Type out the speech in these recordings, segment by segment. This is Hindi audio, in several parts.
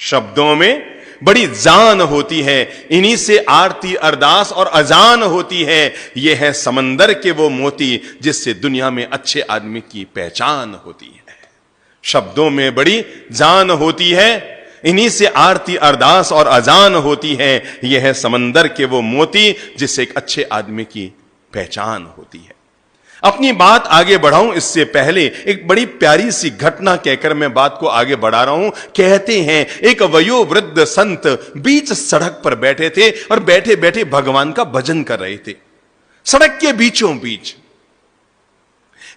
शब्दों में बड़ी जान होती है, इन्हीं से आरती अरदास और अजान होती है। यह है समंदर के वो मोती जिससे दुनिया में अच्छे आदमी की पहचान होती है। शब्दों में बड़ी जान होती है, इन्हीं से आरती अरदास और अजान होती है। यह है समंदर के वो मोती जिससे एक अच्छे आदमी की पहचान होती है। अपनी बात आगे बढ़ाऊं इससे पहले एक बड़ी प्यारी सी घटना कहकर मैं बात को आगे बढ़ा रहा हूं। कहते हैं एक वयोवृद्ध संत बीच सड़क पर बैठे थे और बैठे बैठे भगवान का भजन कर रहे थे, सड़क के बीचों बीच।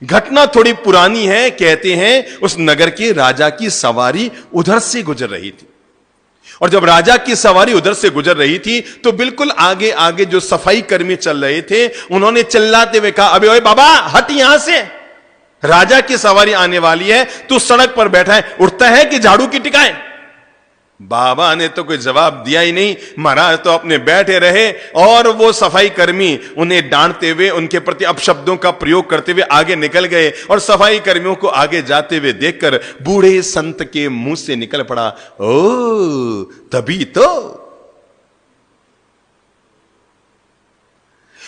घटना थोड़ी पुरानी है। कहते हैं उस नगर के राजा की सवारी उधर से गुजर रही थी, और जब राजा की सवारी उधर से गुजर रही थी तो बिल्कुल आगे आगे जो सफाई कर्मी चल रहे थे, उन्होंने चिल्लाते हुए कहा, अबे ओए बाबा हट यहां से, राजा की सवारी आने वाली है, तू सड़क पर बैठा है, उठता है कि झाड़ू की टिकाए। बाबा ने तो कोई जवाब दिया ही नहीं। महाराज तो अपने बैठे रहे और वो सफाई कर्मी उन्हें डांटते हुए, उनके प्रति अपशब्दों का प्रयोग करते हुए आगे निकल गए। और सफाई कर्मियों को आगे जाते हुए देखकर बूढ़े संत के मुंह से निकल पड़ा, ओ तभी तो।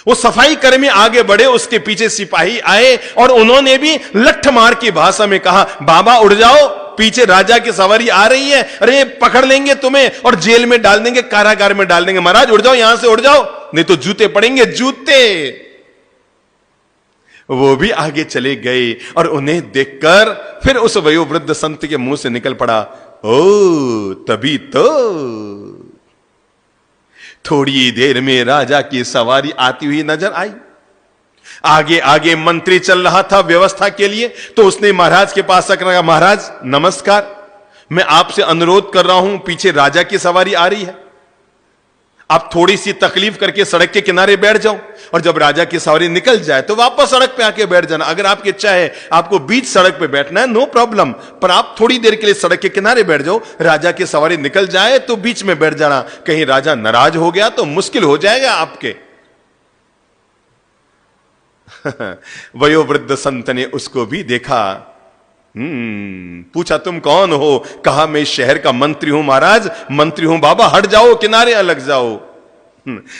वो सफाई कर्मी आगे बढ़े, उसके पीछे सिपाही आए और उन्होंने भी लठमार की भाषा में कहा, बाबा उड़ जाओ, पीछे राजा की सवारी आ रही है, अरे पकड़ लेंगे तुम्हें और जेल में डाल देंगे, कारागार में डाल देंगे। महाराज उड़ जाओ, यहां से उड़ जाओ, नहीं तो जूते पड़ेंगे, जूते। वो भी आगे चले गए और उन्हें देखकर फिर उस वयोवृद्ध संत के मुंह से निकल पड़ा, ओ तभी तो। थोड़ी देर में राजा की सवारी आती हुई नजर आई। आगे आगे मंत्री चल रहा था व्यवस्था के लिए, तो उसने महाराज के पास आकर कहा, महाराज नमस्कार, मैं आपसे अनुरोध कर रहा हूं, पीछे राजा की सवारी आ रही है, आप थोड़ी सी तकलीफ करके सड़क के किनारे बैठ जाओ, और जब राजा की सवारी निकल जाए तो वापस सड़क पे आके बैठ जाना। अगर आपकी इच्छा है आपको बीच सड़क पे बैठना है, नो प्रॉब्लम, पर आप थोड़ी देर के लिए सड़क के किनारे बैठ जाओ, राजा की सवारी निकल जाए तो बीच में बैठ जाना, कहीं राजा नाराज हो गया तो मुश्किल हो जाएगा आपके। वयोवृद्ध संत ने उसको भी देखा, पूछा तुम कौन हो? कहा मैं इस शहर का मंत्री हूं महाराज। मंत्री हूं बाबा, हट जाओ, किनारे अलग जाओ।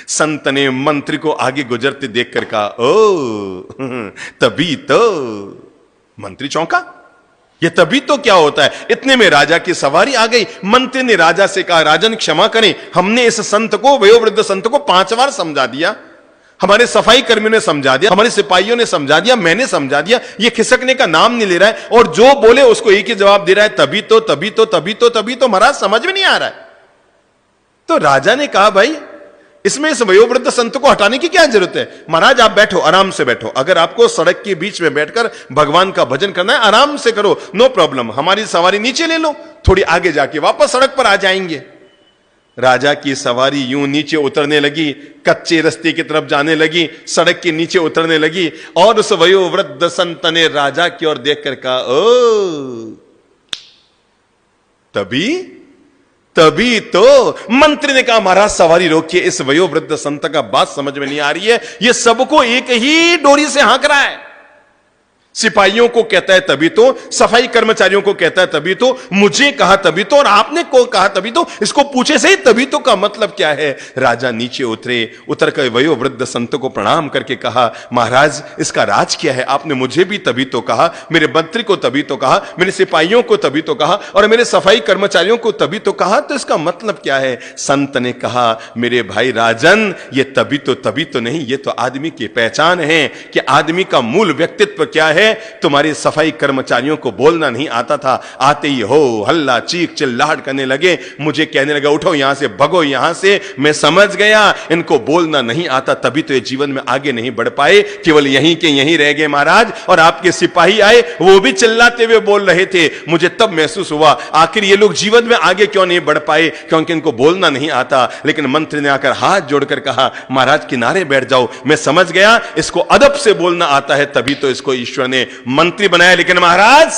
संत ने मंत्री को आगे गुजरते देखकर कहा, ओ तभी तो। मंत्री चौंका, ये तभी तो क्या होता है? इतने में राजा की सवारी आ गई। मंत्री ने राजा से कहा, राजन क्षमा करें, हमने इस संत को, वयोवृद्ध संत को 5 बार समझा दिया, हमारे सफाई कर्मियों ने समझा दिया, हमारे सिपाहियों ने समझा दिया, मैंने समझा दिया, ये खिसकने का नाम नहीं ले रहा है, और जो बोले उसको एक ही जवाब दे रहा है, तभी तो तभी तो तभी तो तभी तो। महाराज समझ में नहीं आ रहा है। तो राजा ने कहा, भाई इसमें इस वयोवृद्ध संत को हटाने की क्या जरूरत है? महाराज आप बैठो, आराम से बैठो, अगर आपको सड़क के बीच में बैठकर भगवान का भजन करना है आराम से करो, नो प्रॉब्लम, हमारी सवारी नीचे ले लो, थोड़ी आगे जाके वापस सड़क पर आ जाएंगे। राजा की सवारी यूं नीचे उतरने लगी, कच्चे रास्ते की तरफ जाने लगी, सड़क के नीचे उतरने लगी, और उस वयोवृद्ध संत ने राजा की ओर देखकर कहा, ओ तभी तभी तो। मंत्री ने कहा, महाराज सवारी रोकिए, इस वयोवृद्ध संत का बात समझ में नहीं आ रही है, ये सबको एक ही डोरी से हाँक रहा है। सिपाहियों को कहता है तभी तो, सफाई कर्मचारियों को कहता है तभी तो, मुझे कहा तभी तो, और आपने को कहा तभी तो, इसको पूछे से ही तभी तो का मतलब क्या है? राजा नीचे उतरे, उतर कर वयोवृद्ध संत को प्रणाम करके कहा, महाराज इसका राज क्या है? आपने मुझे भी तभी तो कहा, मेरे मंत्री को तभी तो कहा, मेरे सिपाहियों को तभी तो कहा, और मेरे सफाई कर्मचारियों को तभी तो कहा, तो इसका मतलब क्या है? संत ने कहा, मेरे भाई राजन, ये तभी तो नहीं, ये तो आदमी की पहचान है कि आदमी का मूल व्यक्तित्व क्या है। तुम्हारे सफाई कर्मचारियों को बोलना नहीं आता था, आते ही हो हल्ला चीख चिल्लाहट करने लगे, मुझे कहने लगा उठो यहां से, भगो यहां से। मैं समझ गया इनको बोलना नहीं आता, तभी तो ये जीवन में आगे नहीं बढ़ पाए, केवल यहीं के यहीं रह गए महाराज। और आपके सिपाही आए, वो भी चिल्लाते हुए बोल रहे थे, मुझे तब महसूस हुआ आखिर ये लोग जीवन में आगे क्यों नहीं बढ़ पाए, क्योंकि इनको बोलना नहीं आता। लेकिन मंत्री ने आकर हाथ जोड़कर कहा, महाराज किनारे बैठ जाओ, मैं समझ गया इसको अदब से बोलना आता है, तभी तो इसको ईश्वर ने मंत्री बनाया। लेकिन महाराज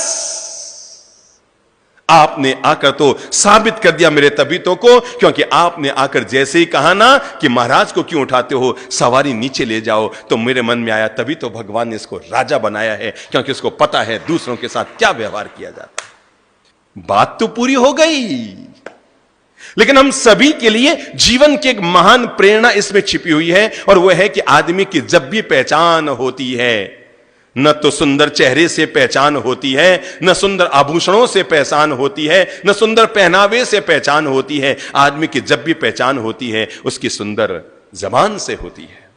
आपने आकर तो साबित कर दिया मेरे तभी तो को, क्योंकि आपने आकर जैसे ही कहा ना कि महाराज को क्यों उठाते हो, सवारी नीचे ले जाओ, तो मेरे मन में आया तभी तो भगवान ने इसको राजा बनाया है, क्योंकि उसको पता है दूसरों के साथ क्या व्यवहार किया जाता है। बात तो पूरी हो गई। लेकिन हम सभी के लिए जीवन की एक महान प्रेरणा इसमें छिपी हुई है, और वह है कि आदमी की जब भी पहचान होती है, न तो सुंदर चेहरे से पहचान होती है, न सुंदर आभूषणों से पहचान होती है, न सुंदर पहनावे से पहचान होती है। आदमी की जब भी पहचान होती है उसकी सुंदर जबान से होती है।